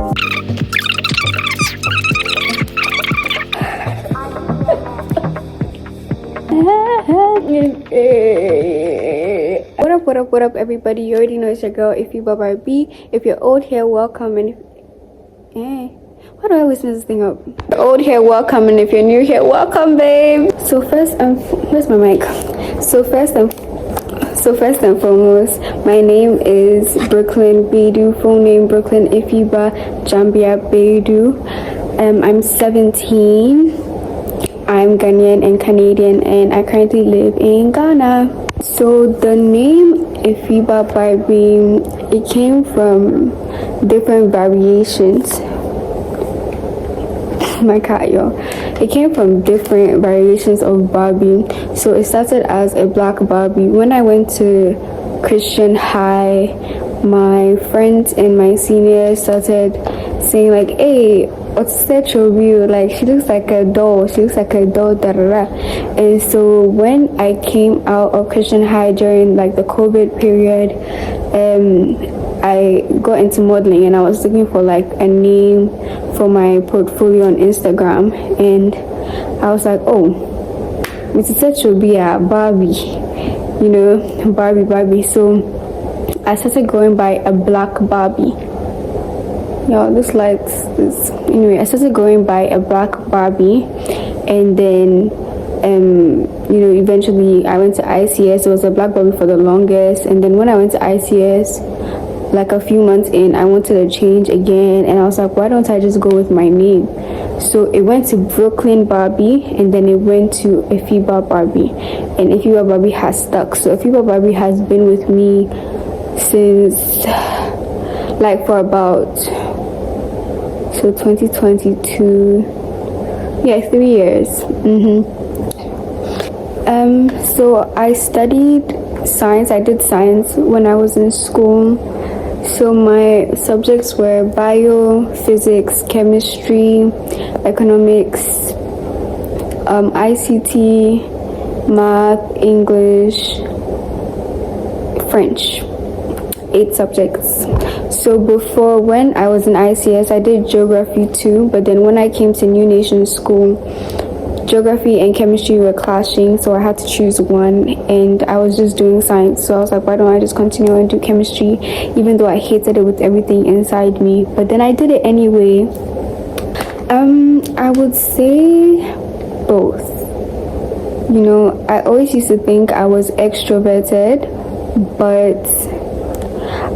What up, everybody? You already know it's your girl, FAVE. If you're old here, welcome, and why do I always mess this thing up? Old here, welcome, and if you're new here, welcome, babe. So first where's my mic? So first and foremost, my name is Brooklyn Bedu, full name Brooklyn Ifiba Jambia Bedu. I'm 17. I'm Ghanaian and Canadian, and I currently live in Ghana. So the name Ifiba Barbie, it came from different variations. My cat, yo. It came from different variations of Barbie. So it started as a black Barbie. When I went to Christian High, my friends and my seniors started saying like, hey, what's that review? Like, she looks like a doll, da da da. And so when I came out of Christian High during like the COVID period, I got into modeling, and I was looking for like a name for my portfolio on Instagram, and I was like, oh, Mrs. Set will be a Barbie, you know, Barbie. So I started going by a black Barbie. Yo, this lights is anyway. I started going by a black Barbie, and then eventually I went to ICS. It was a black Barbie for the longest, and then when I went to ICS, like a few months in, I wanted to change again, and I was like, why don't I just go with my name? So it went to Brooklyn Barbie, and then it went to Ifiba Barbie, and Ifiba Barbie has stuck. So Ifiba Barbie has been with me since like for about 2022, 3 years. So I studied science. I did science when I was in school. So my subjects were bio, physics, chemistry, economics, ICT, math, English, French. 8 subjects. So before, when I was in ICS, I did geography too, but then when I came to New Nation School, geography and chemistry were clashing, so I had to choose one, and I was just doing science. So I was like, why don't I just continue and do chemistry, even though I hated it with everything inside me. But then I did it anyway. I would say both. You know, I always used to think I was extroverted, but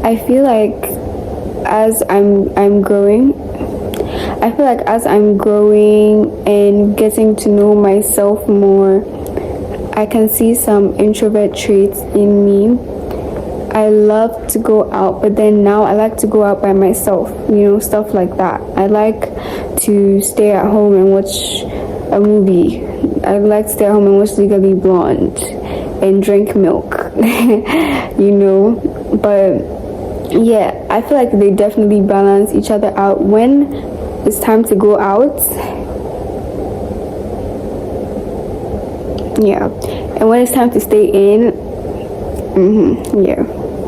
I feel like as I'm growing and getting to know myself more, I can see some introvert traits in me. I love to go out, but then now I like to go out by myself, you know, stuff like that. I like to stay at home and watch a movie. I like to stay at home and watch Legally Blonde and drink milk, you know. But yeah, I feel like they definitely balance each other out. When it's time to go out, and when it's time to stay in,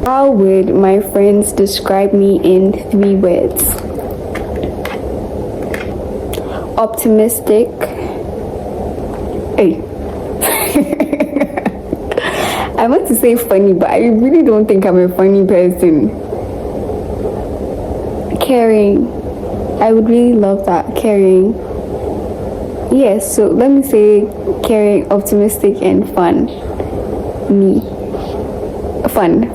How would my friends describe me in 3 words? Optimistic. Hey. I want to say funny, but I really don't think I'm a funny person. Caring. I would really love that. Caring. Yes, so let me say caring, optimistic, and fun. Me. Fun.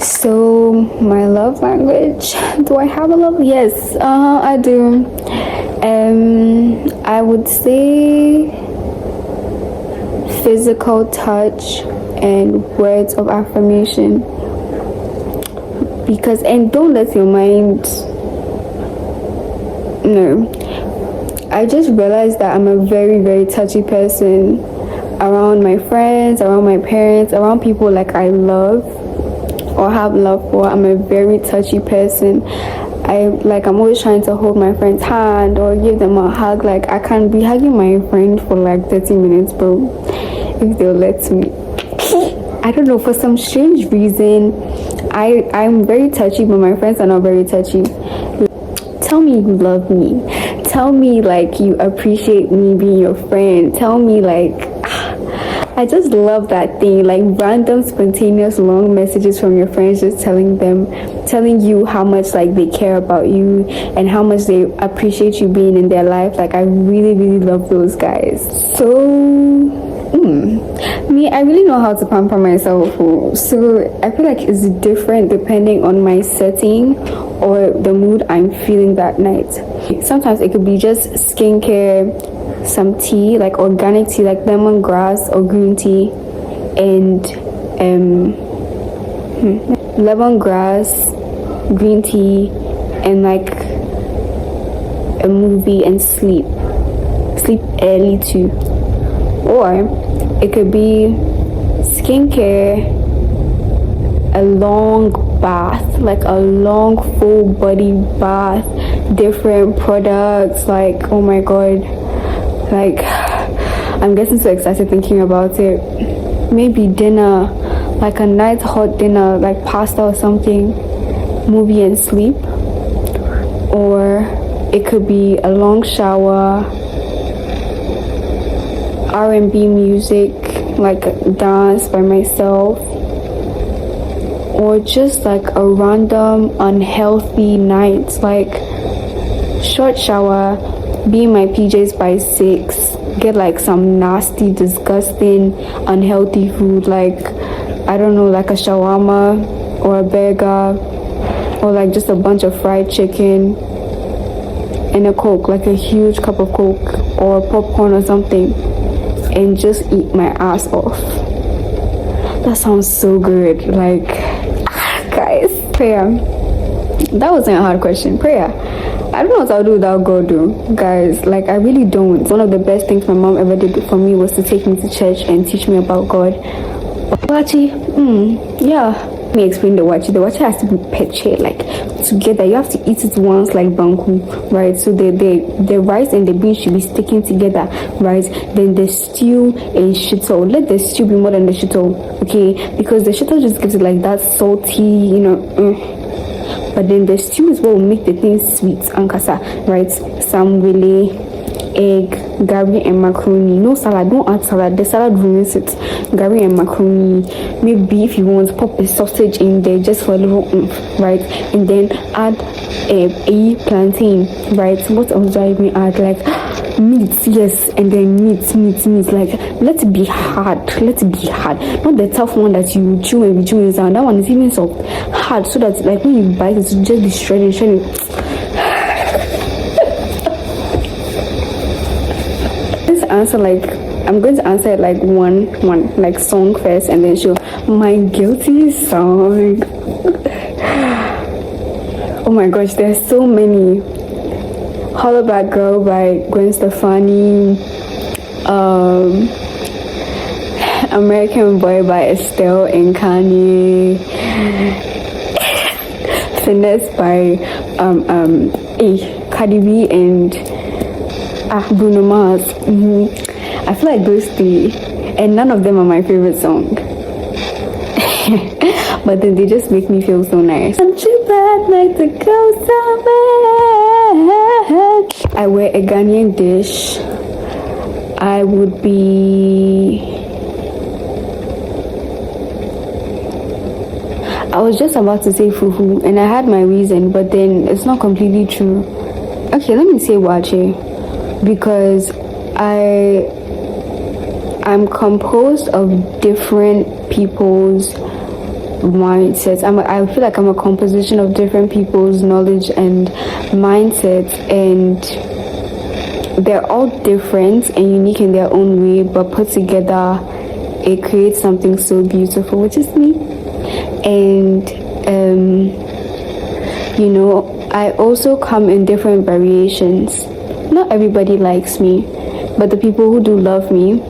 So, my love language. Do I have a love? Yes, I do. I would say physical touch and words of affirmation. Because, and don't let your mind, no. I just realized that I'm a very, very touchy person around my friends, around my parents, around people like I love or have love for. I'm a very touchy person. I'm always trying to hold my friend's hand or give them a hug. Like, I can't be hugging my friend for like 30 minutes, bro, if they'll let me. I don't know, for some strange reason, I'm very touchy, but my friends are not very touchy. Tell me you love me. Tell me like you appreciate me being your friend. Tell me like I just love that thing, like random spontaneous long messages from your friends just telling you how much like they care about you and how much they appreciate you being in their life. Like I really really love those guys. So me, I really know how to pamper myself. So I feel like it's different depending on my setting or the mood I'm feeling that night. Sometimes it could be just skincare, some tea, like organic tea, like lemongrass or green tea, and lemongrass, green tea, and like a movie and sleep early too. Or it could be skincare, a long bath, like a long full body bath, different products, like oh my god, like I'm getting so excited thinking about it. Maybe dinner, like a nice hot dinner, like pasta or something, movie and sleep. Or it could be a long shower, R&B music, like dance by myself, or just like a random unhealthy night, like short shower, be in my PJs by 6, get like some nasty, disgusting, unhealthy food, like I don't know, like a shawarma or a burger, or like just a bunch of fried chicken and a Coke, like a huge cup of Coke or popcorn or something, and just eat my ass off. That sounds so good. Like guys, prayer. That wasn't a hard question. Prayer. I don't know what I'll do without God though. Guys, like I really don't. One of the best things my mom ever did for me was to take me to church and teach me about God. Wachi, yeah. Let me explain the wachi. The wachi has to be peche, like together. You have to eat it once, like banku, right? So the rice and the beans should be sticking together, right? Then the stew and shito. Let the stew be more than the shito, okay? Because the shito just gives it like that salty, you know. But then the stew is what will make the thing sweet, ankasa, right? Some really egg, gari and macaroni. No salad, don't add salad. The salad ruins it. Gari and macaroni. Maybe if you want, pop a sausage in there just for a little right? And then add a plantain, right? What else do I even add? Like meat, yes, and then meat. Like let it be hard. Not the tough one that you chew and be chewing down. That one is even soft, hard, so that like when you bite it, you just be shredding. I'm going to answer like one like song first, and then show my guilty song. Oh my gosh, there's so many. Hollaback Girl by Gwen Stefani, American Boy by Estelle and Kanye, Finesse by Cardi B and Bruno Mars. I feel like those three, and none of them are my favorite song. But then they just make me feel so nice. I'm too bad like to go somewhere. I wear a Ghanaian dish. I would be... I was just about to say fufu, and I had my reason, but then it's not completely true. Okay, let me say wache, because I'm composed of different people's mindsets. I feel like I'm a composition of different people's knowledge and mindsets, and they're all different and unique in their own way, but put together it creates something so beautiful, which is me. And you know, I also come in different variations. Not everybody likes me, but the people who do love me,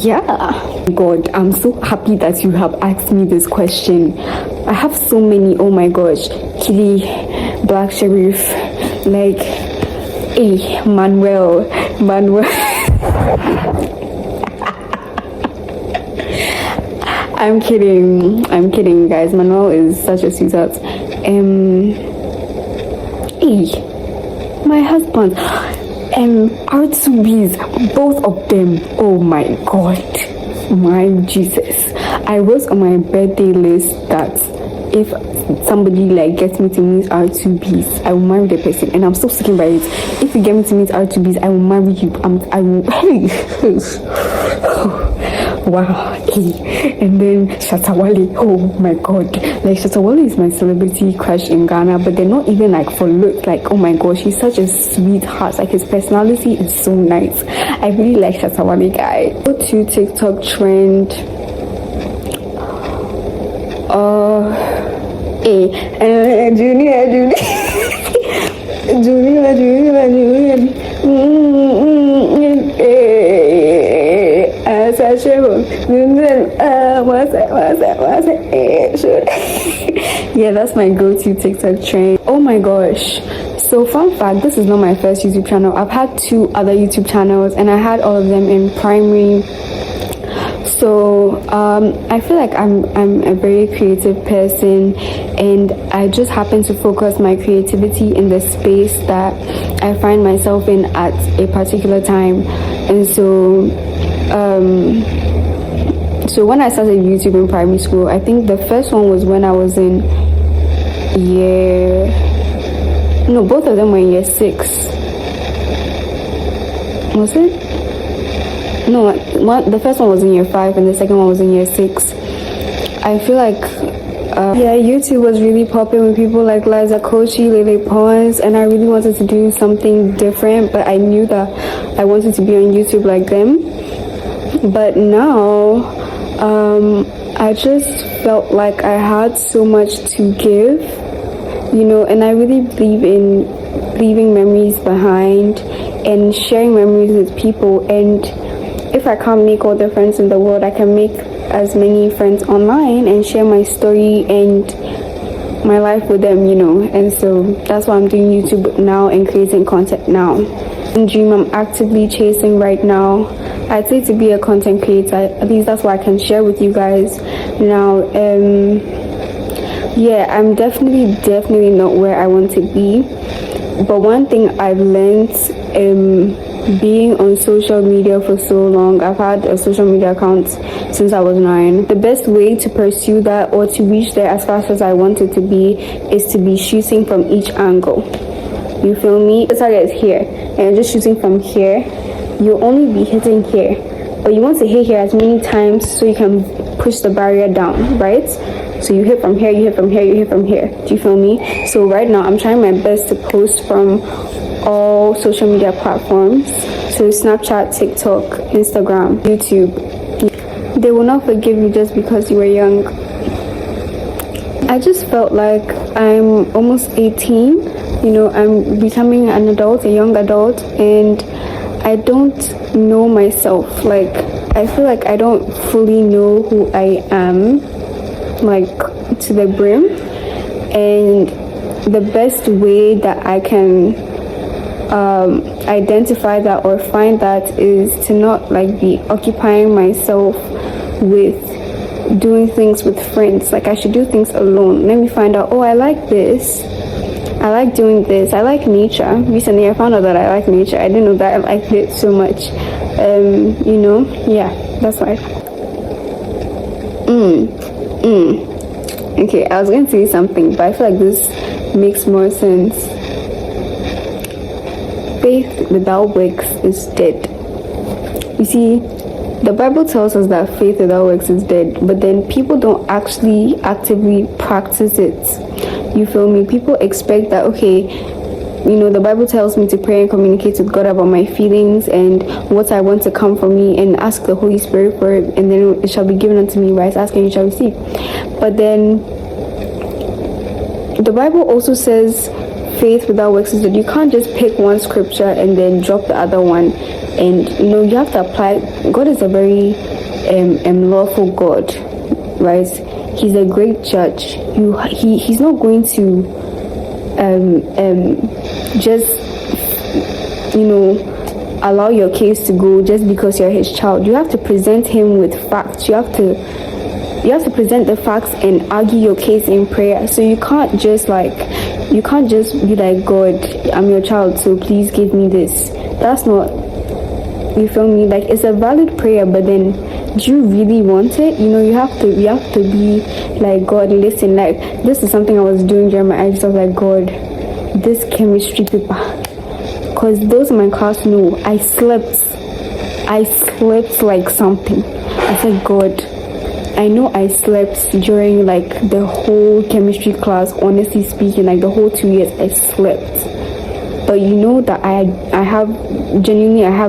yeah. God, I'm so happy that you have asked me this question. I have so many. Oh my gosh, Kili, Black Sheriff, like, hey, Manuel. I'm kidding, guys. Manuel is such a sweetheart. Hey, my husband, R2Bs, both of them. Oh my God, my Jesus. I was on my birthday list that if somebody like gets me to meet R2Bs, I will marry the person, and I'm still sticking by it. If you get me to meet R2Bs, I will marry you. I will. Wow. And then Shatawale, oh my God, like Shatawale is my celebrity crush in Ghana, but they're not even like for looks. Like, oh my gosh, he's such a sweetheart. Like, his personality is so nice. I really like Shatawale, guy. Go to TikTok trend. Junior. Yeah, that's my go-to TikTok trend. Oh my gosh. So fun fact, this is not my first YouTube channel. I've had 2 other YouTube channels, and I had all of them in primary. So I feel like I'm a very creative person, and I just happen to focus my creativity in the space that I find myself in at a particular time. And so when I started YouTube in primary school, I think the first one was when I was in both of them were in year 6. Was it? No, the first one was in year 5 and the second one was in year 6. I feel like YouTube was really popular with people like Liza Kochi, Lele Pons, and I really wanted to do something different, but I knew that I wanted to be on YouTube like them. But now I just felt like I had so much to give, and I really believe in leaving memories behind and sharing memories with people. And if I can't make all the friends in the world, I can make as many friends online and share my story and my life with them, and so that's why I'm doing YouTube now and creating content now. Dream I'm actively chasing right now, I'd say, to be a content creator. At least that's what I can share with you guys now. I'm definitely not where I want to be, but one thing I've learned being on social media for so long, I've had a social media account since I was 9. The best way to pursue that or to reach there as fast as I want it to be is to be shooting from each angle. You feel me? The target is here, and just shooting from here, you'll only be hitting here, but you want to hit here as many times so you can push the barrier down, right? So you hit from here, you hit from here, you hit from here. Do you feel me? So right now I'm trying my best to post from all social media platforms, so Snapchat, TikTok, Instagram, YouTube. They will not forgive you just because you were young. I just felt like I'm almost 18, I'm becoming an adult, a young adult, and I don't know myself. Like, I feel like I don't fully know who I am, like, to the brim. And the best way that I can identify that or find that is to not like be occupying myself with doing things with friends. Like, I should do things alone. Let me find out, I like this, I like doing this, I like nature. Recently I found out that I like nature. I didn't know that I liked it so much. That's why. Okay, I was going to say something, but I feel like this makes more sense. Faith without works is dead. You see, the Bible tells us that faith without works is dead, but then people don't actually actively practice it. You feel me? People expect that, the Bible tells me to pray and communicate with God about my feelings and what I want to come from me, and ask the Holy Spirit for it, and then it shall be given unto me, right? Ask and you shall receive. But then the Bible also says faith without works is that you can't just pick one scripture and then drop the other one. And you have to apply. God is a very lawful God, right? He's a great judge. He's not going to just allow your case to go just because you're his child. You have to present him with facts. You have to present the facts and argue your case in prayer. So you can't just be like, God, I'm your child, so please give me this. That's not, you feel me? Like, it's a valid prayer, but then do you really want it? You have to be like, God, listen, like, this is something I was doing during my eyes. I was like, God, this chemistry paper, because those in my class know I slept like something. I said, God, I know I slept during like the whole chemistry class. Honestly speaking, like the whole 2 years I slept. But you know that I have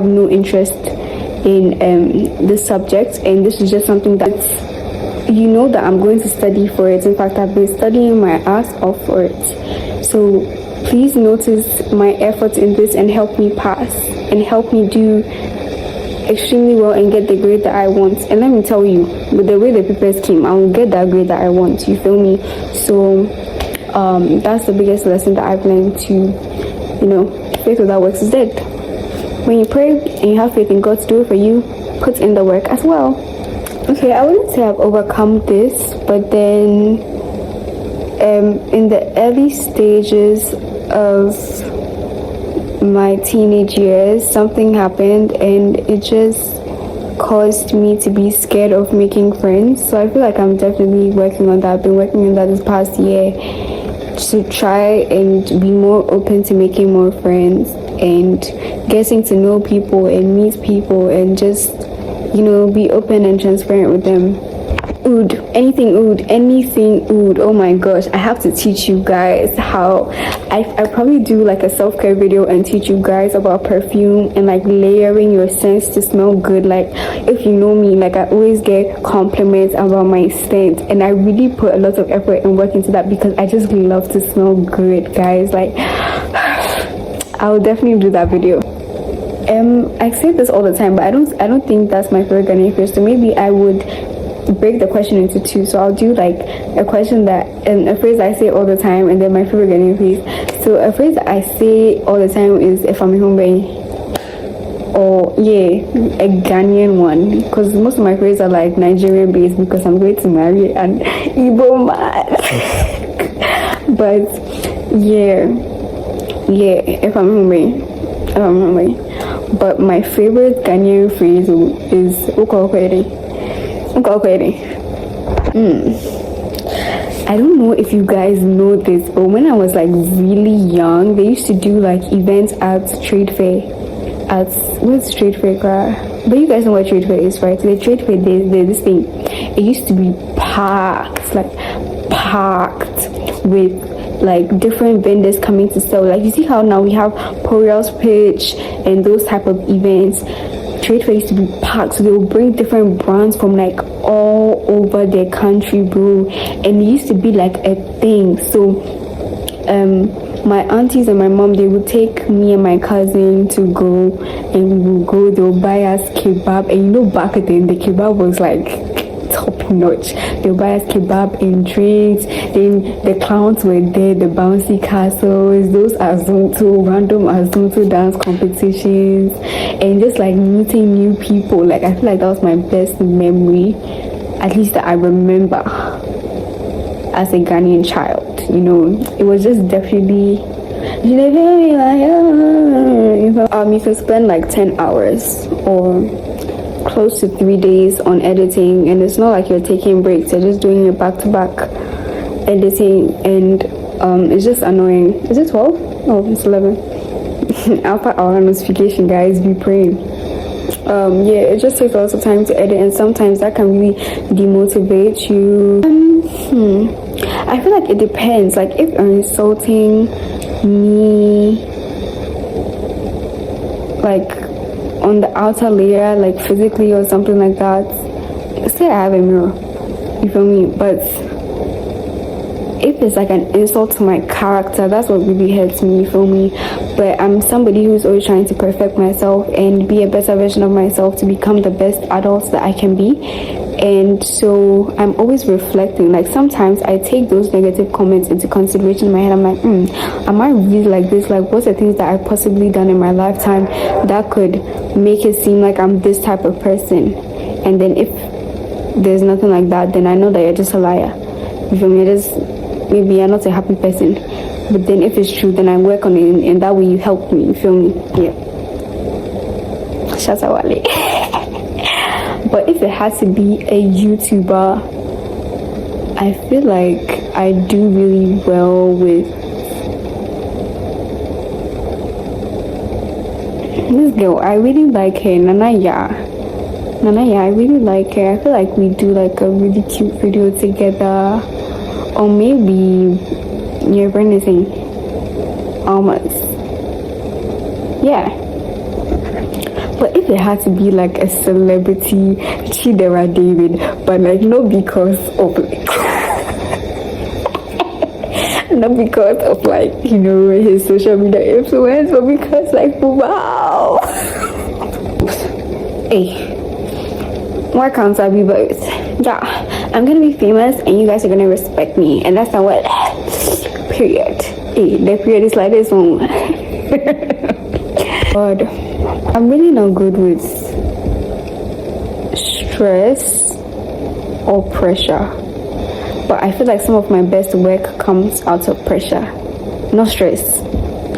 no interest in this subject, and this is just something that that I'm going to study for it. In fact, I've been studying my ass off for it. So please notice my efforts in this and help me pass and help me do extremely well and get the grade that I want. And let me tell you, with the way the papers came, I will get that grade that I want. You feel me? So that's the biggest lesson that I've learned, to faith without works is dead. When you pray and you have faith in God to do it for you, put in the work as well. Okay, I wouldn't say I've overcome this, but then in the early stages of my teenage years, something happened and it just caused me to be scared of making friends. So I feel like I'm definitely working on that. I've been working on that this past year to try and be more open to making more friends and getting to know people and meet people and just be open and transparent with them. Anything oud. Oh my gosh, I have to teach you guys how I probably do like a self-care video and teach you guys about perfume and like layering your scents to smell good. Like, if you know me, like I always get compliments about my scent, and I really put a lot of effort and work into that because I just love to smell good, guys. Like, I will definitely do that video. I say this all the time, but I don't think that's my favorite Ghanaian phrase. So maybe I would break the question into two. So I'll do like a question that a phrase I say all the time, and then my favorite Ghanaian phrase. So a phrase that I say all the time is "if I'm home," or a Ghanaian one, because most of my phrases are like Nigerian based because I'm going to marry an Igbo man. But if I'm home. But my favorite Ghanaian phrase is "Uko I don't know if you guys know this, but when I was like really young, they used to do like events at trade fair. What's trade fair? But you guys know what trade fair is, right? The trade fair, there's this thing. It used to be packed with like different vendors coming to sell. Like, you see how now we have Poriel's pitch and those type of events. Trade fair used to be packed, so they will bring different brands from like all over the country, bro, and it used to be like a thing. So my aunties and my mom, they would take me and my cousin to go, and we will go, they'll buy us kebab, and back then the kebab was like top notch. They'll buy us kebab and drinks. Then the clowns were there, the bouncy castles, those random Azonto dance competitions, and just like meeting new people. Like, I feel like that was my best memory, at least that I remember as a Ghanaian child. It was just definitely you can spend like 10 hours or close to 3 days on editing, and it's not like you're taking breaks, you're just doing your back-to-back editing, and it's just annoying. Is it 12? Oh, it's 11. Alpha hour notification, guys, be praying. It just takes a lot of time to edit, and sometimes that can really demotivate you. I feel like it depends. Like, if you're insulting me like on the outer layer, like physically or something like that, say I have a mirror, you feel me? But if it's like an insult to my character, that's what really hurts me, you feel me? But I'm somebody who's always trying to perfect myself and be a better version of myself to become the best adult that I can be. And so I'm always reflecting. Like, sometimes I take those negative comments into consideration in my head. I'm like, am I really like this? Like, what's the things that I've possibly done in my lifetime that could make it seem like I'm this type of person? And then if there's nothing like that, then I know that you're just a liar. You feel me? Maybe you're not a happy person. But then if it's true, then I work on it, and that way you help me. You feel me? Yeah. Shout out Wale. But if it has to be a YouTuber, I feel like I do really well with this girl. I really like her, Nanaya, I really like her. I feel like we do like a really cute video together. Or maybe your friend is saying almost. Yeah. But if it had to be like a celebrity, Chidera David, but like not because of not because of like, you know, his social media influence, but because like, wow. Hey, why can't I be both? Yeah, I'm gonna be famous and you guys are gonna respect me, and that's not what. Period. Hey, the period is like this one. God, I'm really not good with stress or pressure, but I feel like some of my best work comes out of pressure, not stress.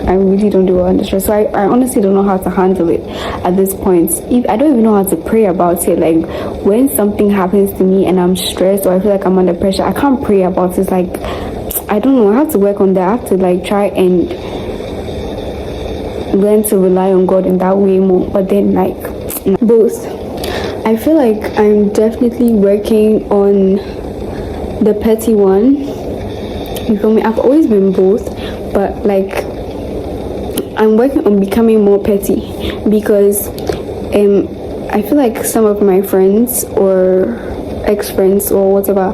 I really don't do well under stress, so I honestly don't know how to handle it at this point. I don't even know how to pray about it. Like when something happens to me and I'm stressed or I feel like I'm under pressure, I can't pray about it. It's like, I don't know, I have to work on that. I have to like try and learn to rely on God in that way more. But then like both, I feel like I'm definitely working on the petty one. You feel me? I've always been both, but like I'm working on becoming more petty, because I feel like some of my friends or ex-friends or whatever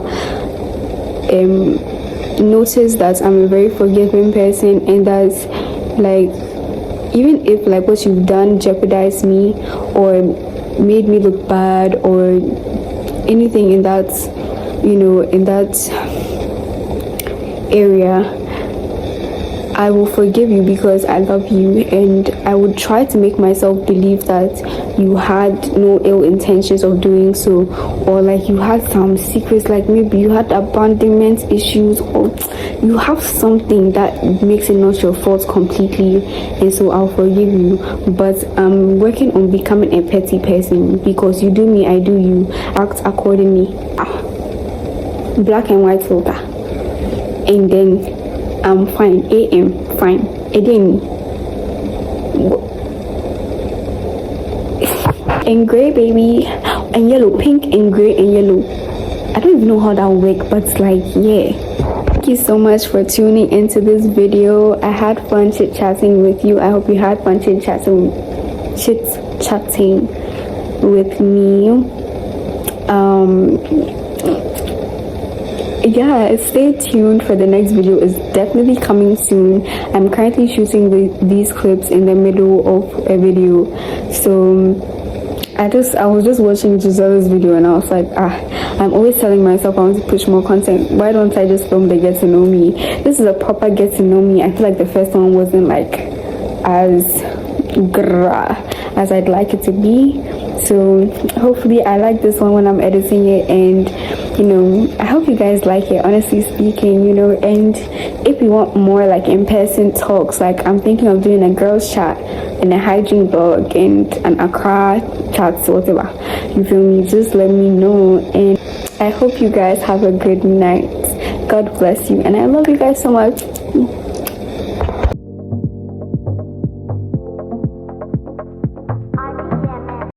notice that I'm a very forgiving person, and that's like, even if like what you've done jeopardized me or made me look bad or anything in that, you know, in that area, I will forgive you because I love you, and I would try to make myself believe that you had no ill intentions of doing so, or like you had some secrets, like maybe you had abandonment issues, or you have something that makes it not your fault completely, and so I'll forgive you. But I'm working on becoming a petty person, because you do me, I do you, act accordingly. Black and white filter, and then I'm fine. AM fine. Again, and gray, baby, and yellow, pink and gray and yellow. I don't even know how that will work, but it's like, yeah. Thank you so much for tuning into this video. I had fun chit chatting with you. I hope you had fun chit chatting with me. Yeah, stay tuned for the next video. Is definitely coming soon. I'm currently shooting these clips in the middle of a video, so I was just watching Giselle's video and I was like, I'm always telling myself I want to push more content. Why don't I just film the get to know me? This is a proper get to know me. I feel like the first one wasn't like as as I'd like it to be, so hopefully I like this one when I'm editing it, and you know, I hope you guys like it, honestly speaking, you know. And if you want more like in-person talks, like I'm thinking of doing a girls chat and a hygiene vlog and an Accra chat, so whatever, you feel me, just let me know. And I hope you guys have a good night. God bless you, and I love you guys so much.